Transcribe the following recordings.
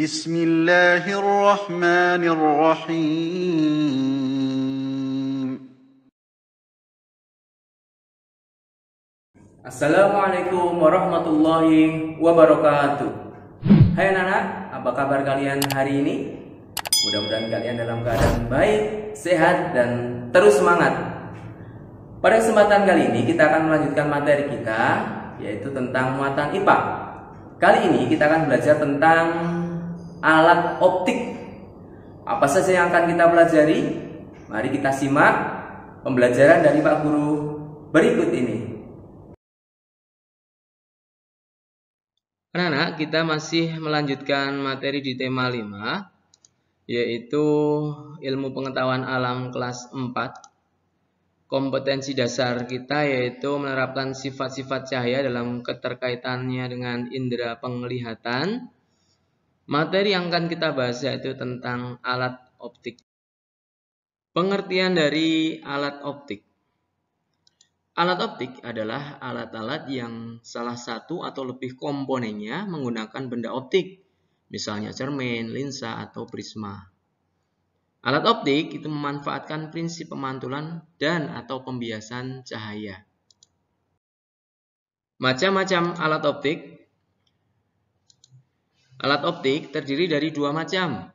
بسم الله الرحمن الرحيم. Assalamualaikum warahmatullahi wabarakatuh. Hai anak-anak, apa kabar kalian hari ini? Mudah-mudahan kalian dalam keadaan baik, sehat, dan terus semangat. Pada kesempatan kali ini kita akan melanjutkan materi kita, yaitu tentang muatan IPA. Kali ini kita akan belajar tentang alat optik. Apa saja yang akan kita pelajari? Mari kita simak pembelajaran dari Pak Guru berikut ini. Anak-anak, kita masih melanjutkan materi di tema 5, yaitu ilmu pengetahuan alam kelas 4. Kompetensi dasar kita yaitu menerapkan sifat-sifat cahaya dalam keterkaitannya dengan indera penglihatan. Materi yang akan kita bahas yaitu tentang alat optik. Pengertian dari alat optik. Alat optik adalah alat-alat yang salah satu atau lebih komponennya menggunakan benda optik, misalnya cermin, lensa, atau prisma. Alat optik itu memanfaatkan prinsip pemantulan dan atau pembiasan cahaya. Macam-macam alat optik. Alat optik terdiri dari dua macam,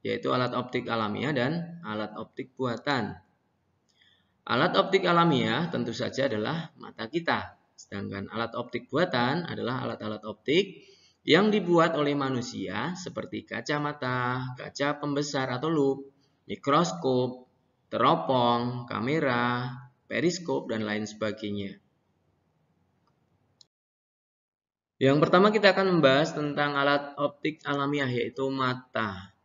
yaitu alat optik alamiah dan alat optik buatan. Alat optik alamiah tentu saja adalah mata kita, sedangkan alat optik buatan adalah alat-alat optik yang dibuat oleh manusia seperti kacamata, kaca pembesar atau lup, mikroskop, teropong, kamera, periskop, dan lain sebagainya. Yang pertama kita akan membahas tentang alat optik alamiah yaitu mata.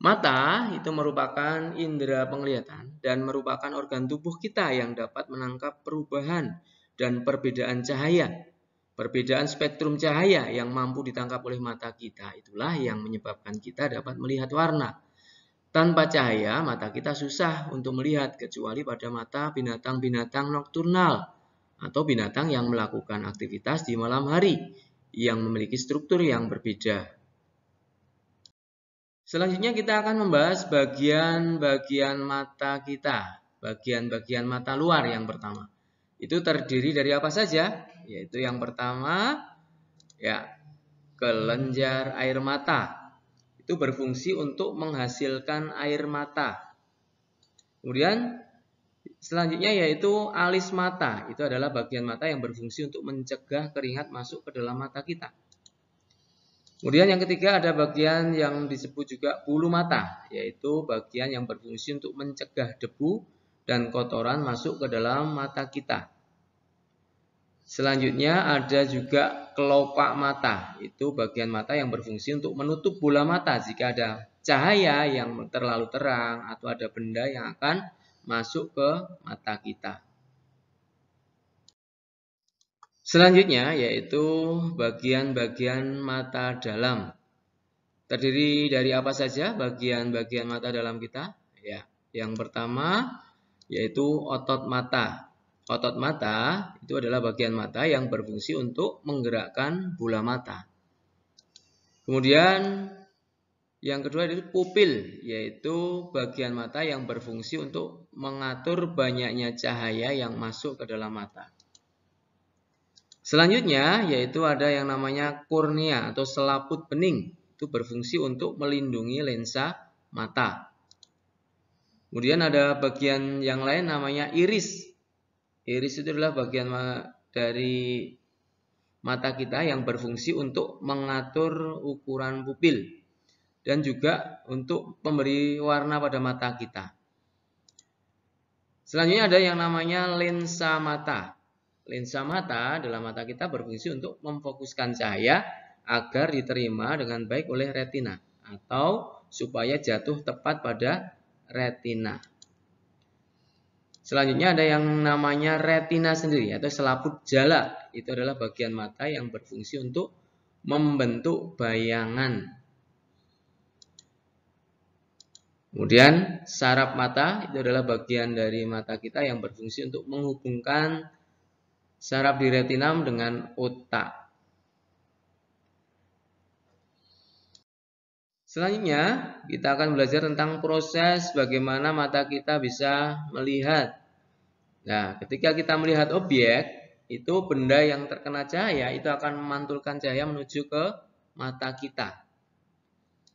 Mata itu merupakan indera penglihatan dan merupakan organ tubuh kita yang dapat menangkap perubahan dan perbedaan cahaya. Perbedaan spektrum cahaya yang mampu ditangkap oleh mata kita itulah yang menyebabkan kita dapat melihat warna. Tanpa cahaya, mata kita susah untuk melihat kecuali pada mata binatang-binatang nokturnal atau binatang yang melakukan aktivitas di malam hari yang memiliki struktur yang berbeda. Selanjutnya kita akan membahas bagian-bagian mata kita. Bagian-bagian mata luar yang pertama. Itu terdiri dari apa saja? Yaitu yang pertama, kelenjar air mata. Itu berfungsi untuk menghasilkan air mata. Kemudian selanjutnya yaitu alis mata. Itu adalah bagian mata yang berfungsi untuk mencegah keringat masuk ke dalam mata kita. Kemudian yang ketiga ada bagian yang disebut juga bulu mata, yaitu bagian yang berfungsi untuk mencegah debu dan kotoran masuk ke dalam mata kita. Selanjutnya ada juga kelopak mata, itu bagian mata yang berfungsi untuk menutup bola mata jika ada cahaya yang terlalu terang atau ada benda yang akan masuk ke mata kita. Selanjutnya yaitu bagian-bagian mata dalam. Terdiri dari apa saja bagian-bagian mata dalam kita? Yang pertama yaitu otot mata. Otot mata itu adalah bagian mata yang berfungsi untuk menggerakkan bola mata. Kemudian yang kedua itu pupil, yaitu bagian mata yang berfungsi untuk mengatur banyaknya cahaya yang masuk ke dalam mata. Selanjutnya yaitu ada yang namanya kornea atau selaput bening. Itu berfungsi untuk melindungi lensa mata. Kemudian ada bagian yang lain namanya iris. Iris itu adalah bagian dari mata kita yang berfungsi untuk mengatur ukuran pupil dan juga untuk memberi warna pada mata kita. Selanjutnya ada yang namanya lensa mata. Lensa mata dalam mata kita berfungsi untuk memfokuskan cahaya agar diterima dengan baik oleh retina atau supaya jatuh tepat pada retina. Selanjutnya ada yang namanya retina sendiri atau selaput jala. Itu adalah bagian mata yang berfungsi untuk membentuk bayangan. Kemudian saraf mata itu adalah bagian dari mata kita yang berfungsi untuk menghubungkan saraf di retina dengan otak. Selanjutnya, kita akan belajar tentang proses bagaimana mata kita bisa melihat. Nah, ketika kita melihat objek, itu benda yang terkena cahaya itu akan memantulkan cahaya menuju ke mata kita.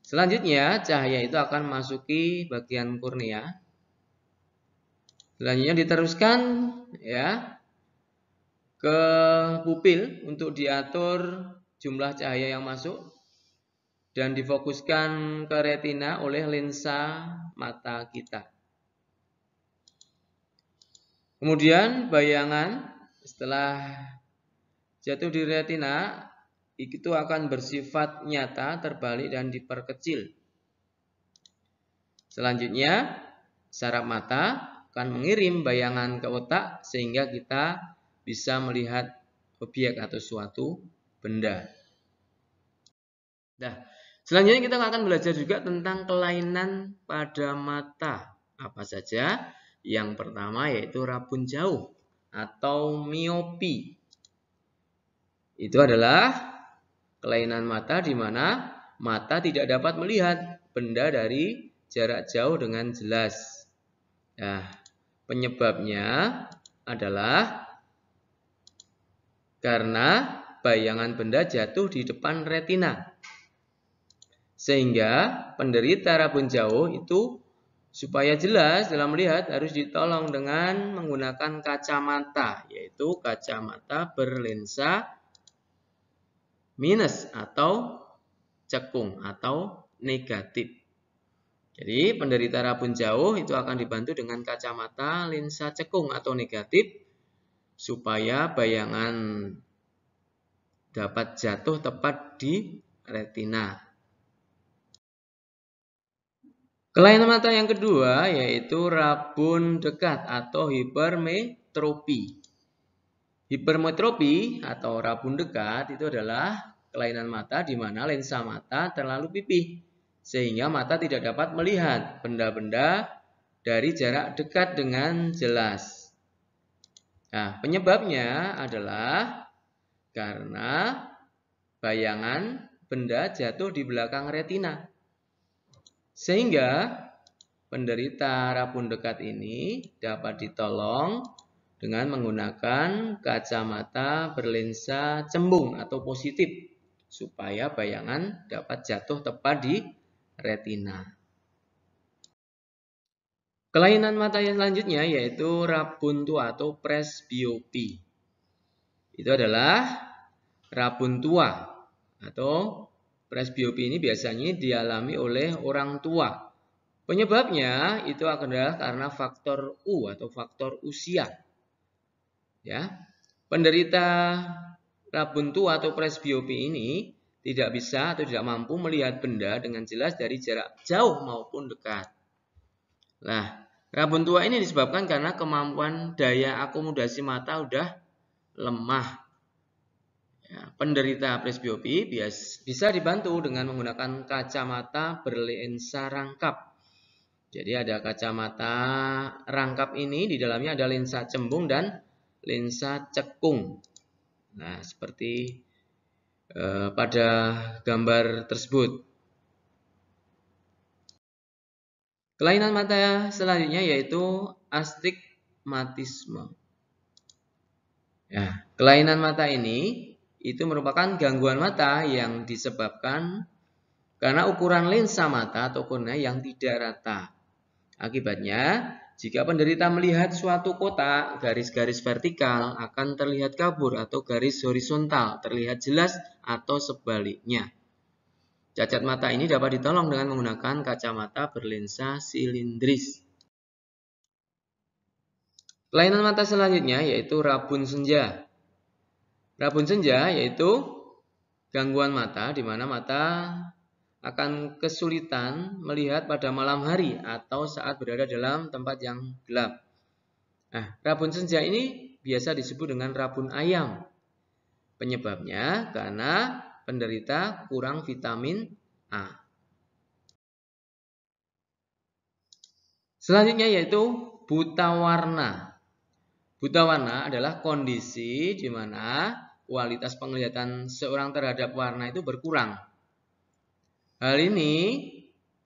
Selanjutnya, cahaya itu akan memasuki bagian kornea. Selanjutnya diteruskan ya ke pupil untuk diatur jumlah cahaya yang masuk dan difokuskan ke retina oleh lensa mata kita. Kemudian bayangan setelah jatuh di retina itu akan bersifat nyata, terbalik dan diperkecil. Selanjutnya saraf mata akan mengirim bayangan ke otak sehingga kita bisa melihat objek atau suatu benda. Nah, selanjutnya kita akan belajar juga tentang kelainan pada mata. Apa saja? Yang pertama yaitu rabun jauh atau miopi. Itu adalah kelainan mata di mana mata tidak dapat melihat benda dari jarak jauh dengan jelas. Nah, penyebabnya adalah karena bayangan benda jatuh di depan retina. Sehingga penderita rabun jauh itu supaya jelas dalam melihat harus ditolong dengan menggunakan kacamata, yaitu kacamata berlensa minus atau cekung atau negatif. Jadi penderita rabun jauh itu akan dibantu dengan kacamata lensa cekung atau negatif supaya bayangan dapat jatuh tepat di retina. Kelainan mata yang kedua yaitu rabun dekat atau hipermetropi. Hipermetropi atau rabun dekat itu adalah kelainan mata di mana lensa mata terlalu pipih sehingga mata tidak dapat melihat benda-benda dari jarak dekat dengan jelas. Nah, penyebabnya adalah karena bayangan benda jatuh di belakang retina. Sehingga penderita rabun dekat ini dapat ditolong dengan menggunakan kacamata berlensa cembung atau positif supaya bayangan dapat jatuh tepat di retina. Kelainan mata yang selanjutnya yaitu rabun tua atau presbiopi. Itu adalah rabun tua atau presbiopi ini biasanya dialami oleh orang tua. Penyebabnya itu adalah karena faktor U atau faktor usia. Ya, penderita rabun tua atau presbiopi ini tidak bisa atau tidak mampu melihat benda dengan jelas dari jarak jauh maupun dekat. Nah, rabun tua ini disebabkan karena kemampuan daya akomodasi mata sudah lemah. Ya, penderita presbiopi bisa dibantu dengan menggunakan kacamata berlensa rangkap. Jadi ada kacamata rangkap ini di dalamnya ada lensa cembung dan lensa cekung. Nah, seperti pada gambar tersebut. Kelainan mata selanjutnya yaitu astigmatisme. Ya, kelainan mata ini itu merupakan gangguan mata yang disebabkan karena ukuran lensa mata atau kornea yang tidak rata. Akibatnya, jika penderita melihat suatu kotak, garis-garis vertikal akan terlihat kabur atau garis horizontal terlihat jelas atau sebaliknya. Cacat mata ini dapat ditolong dengan menggunakan kacamata berlensa silindris. Kelainan mata selanjutnya yaitu rabun senja. Rabun senja yaitu gangguan mata di mana mata akan kesulitan melihat pada malam hari atau saat berada dalam tempat yang gelap. Nah, rabun senja ini biasa disebut dengan rabun ayam. Penyebabnya karena penderita kurang vitamin A. Selanjutnya yaitu buta warna. Buta warna adalah kondisi di mana kualitas penglihatan seorang terhadap warna itu berkurang. Hal ini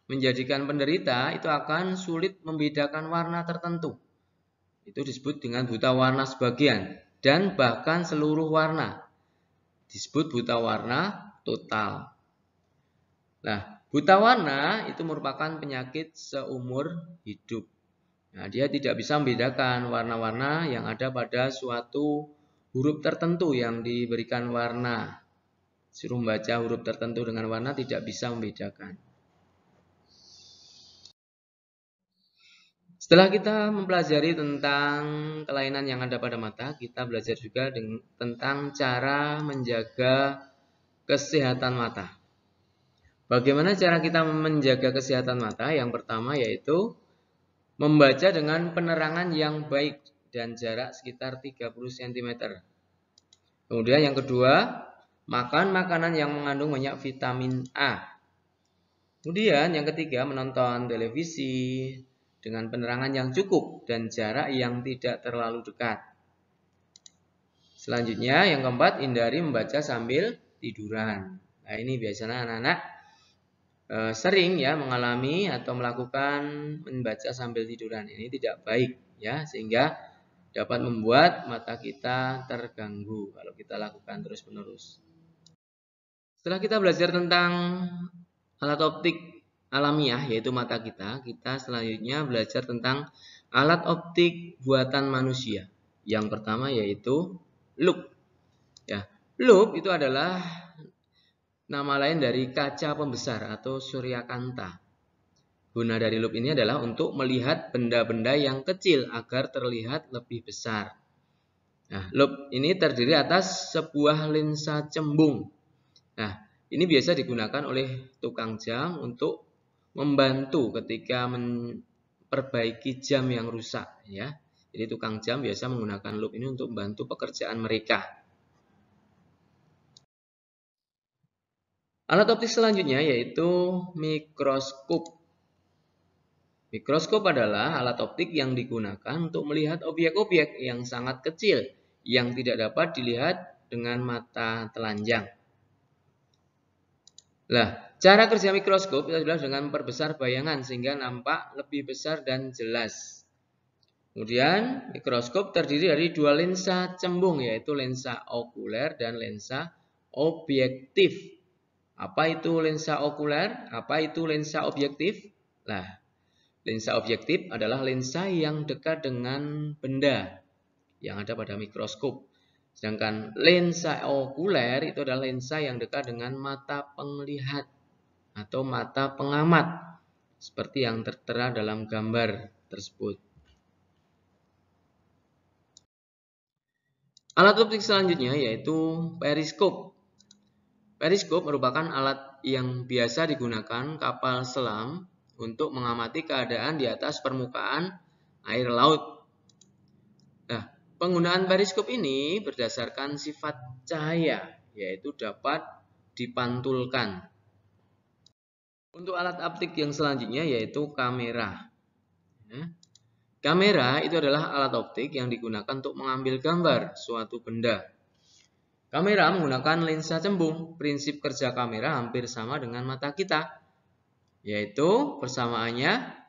menjadikan penderita itu akan sulit membedakan warna tertentu. Itu disebut dengan buta warna sebagian dan bahkan seluruh warna. Disebut buta warna total. Nah, buta warna itu merupakan penyakit seumur hidup. Nah, dia tidak bisa membedakan warna-warna yang ada pada suatu huruf tertentu yang diberikan warna. Suruh membaca huruf tertentu dengan warna tidak bisa membedakan. Setelah kita mempelajari tentang kelainan yang ada pada mata, kita belajar juga tentang cara menjaga kesehatan mata. Bagaimana cara kita menjaga kesehatan mata? Yang pertama yaitu membaca dengan penerangan yang baik dan jarak sekitar 30 cm. Kemudian yang kedua, makan makanan yang mengandung banyak vitamin A. Kemudian yang ketiga, menonton televisi dengan penerangan yang cukup dan jarak yang tidak terlalu dekat. Selanjutnya yang keempat, hindari membaca sambil tiduran. Nah, ini biasanya anak-anak sering ya mengalami atau melakukan membaca sambil tiduran. Ini tidak baik ya, sehingga dapat membuat mata kita terganggu kalau kita lakukan terus-menerus. Setelah kita belajar tentang alat optik alamiah yaitu mata kita selanjutnya belajar tentang alat optik buatan manusia. Yang pertama yaitu loop. Ya, loop itu adalah nama lain dari kaca pembesar atau suryakanta. Guna dari loop ini adalah untuk melihat benda-benda yang kecil agar terlihat lebih besar. Nah, loop ini terdiri atas sebuah lensa cembung. Nah, ini biasa digunakan oleh tukang jam untuk membantu ketika memperbaiki jam yang rusak ya. Jadi tukang jam biasa menggunakan loop ini untuk membantu pekerjaan mereka. Alat optik selanjutnya yaitu mikroskop. Mikroskop adalah alat optik yang digunakan untuk melihat objek-objek yang sangat kecil yang tidak dapat dilihat dengan mata telanjang. Nah, cara kerja mikroskop adalah dengan memperbesar bayangan sehingga nampak lebih besar dan jelas. Kemudian, mikroskop terdiri dari dua lensa cembung yaitu lensa okuler dan lensa objektif. Apa itu lensa okuler? Apa itu lensa objektif? Nah, lensa objektif adalah lensa yang dekat dengan benda yang ada pada mikroskop. Sedangkan lensa okuler itu adalah lensa yang dekat dengan mata penglihat atau mata pengamat seperti yang tertera dalam gambar tersebut. Alat optik selanjutnya yaitu periskop. Periskop merupakan alat yang biasa digunakan kapal selam untuk mengamati keadaan di atas permukaan air laut. Nah, penggunaan periskop ini berdasarkan sifat cahaya, yaitu dapat dipantulkan. Untuk alat optik yang selanjutnya yaitu kamera. Kamera itu adalah alat optik yang digunakan untuk mengambil gambar suatu benda. Kamera menggunakan lensa cembung. Prinsip kerja kamera hampir sama dengan mata kita, yaitu persamaannya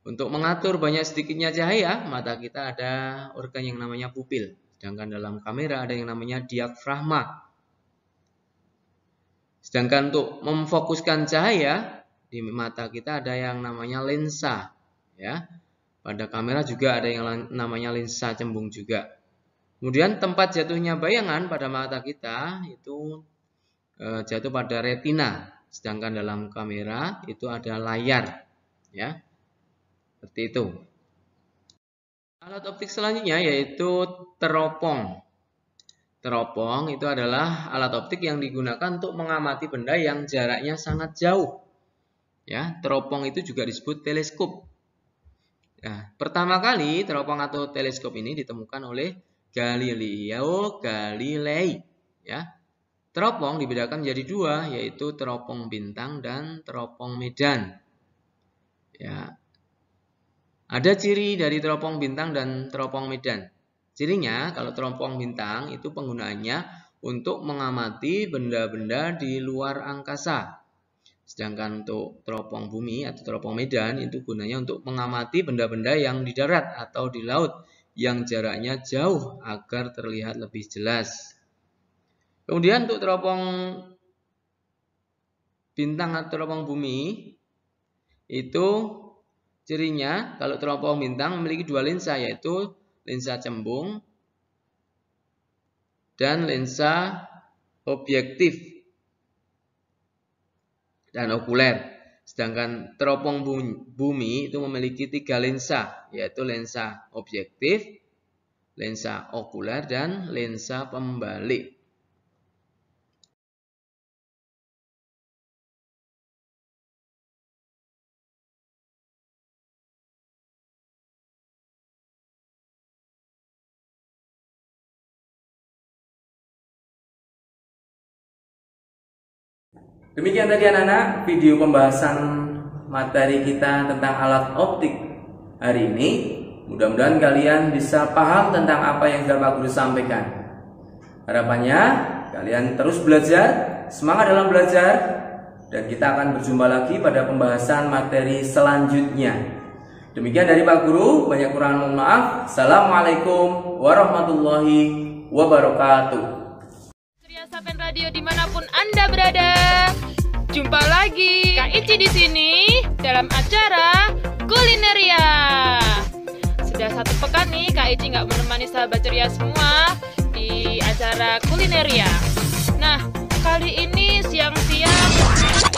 untuk mengatur banyak sedikitnya cahaya, mata kita ada organ yang namanya pupil. Sedangkan dalam kamera ada yang namanya diafragma. Sedangkan untuk memfokuskan cahaya di mata kita ada yang namanya lensa. Ya, pada kamera juga ada yang namanya lensa cembung juga. Kemudian tempat jatuhnya bayangan pada mata kita itu jatuh pada retina. Sedangkan dalam kamera itu ada layar. Ya. Seperti itu. Alat optik selanjutnya yaitu teropong. Teropong itu adalah alat optik yang digunakan untuk mengamati benda yang jaraknya sangat jauh. Ya, teropong itu juga disebut teleskop. Nah, pertama kali teropong atau teleskop ini ditemukan oleh Galileo Galilei. Ya, teropong dibedakan menjadi dua, yaitu teropong bintang dan teropong medan. Ya. Ada ciri dari teropong bintang dan teropong medan. Cirinya kalau teropong bintang itu penggunaannya untuk mengamati benda-benda di luar angkasa. Sedangkan untuk teropong bumi atau teropong medan itu gunanya untuk mengamati benda-benda yang di darat atau di laut yang jaraknya jauh agar terlihat lebih jelas. Kemudian untuk teropong bintang atau teropong bumi itu cirinya kalau teropong bintang memiliki dua lensa, yaitu lensa cembung dan lensa objektif dan okuler. Sedangkan teropong bumi itu memiliki tiga lensa, yaitu lensa objektif, lensa okuler, dan lensa pembalik. Demikian tadi anak-anak video pembahasan materi kita tentang alat optik hari ini. Mudah-mudahan kalian bisa paham tentang apa yang sudah Pak Guru sampaikan. Harapannya kalian terus belajar, semangat dalam belajar, dan kita akan berjumpa lagi pada pembahasan materi selanjutnya. Demikian dari Pak Guru, banyak kurang mohon maaf. Assalamualaikum warahmatullahi wabarakatuh. Sapen Radio dimanapun Anda berada, jumpa lagi Kak Ici di sini dalam acara Kulineria. Sudah satu pekan nih Kak Ici nggak menemani sahabat ceria semua di acara Kulineria. Nah, kali ini siang-siang Kak Ici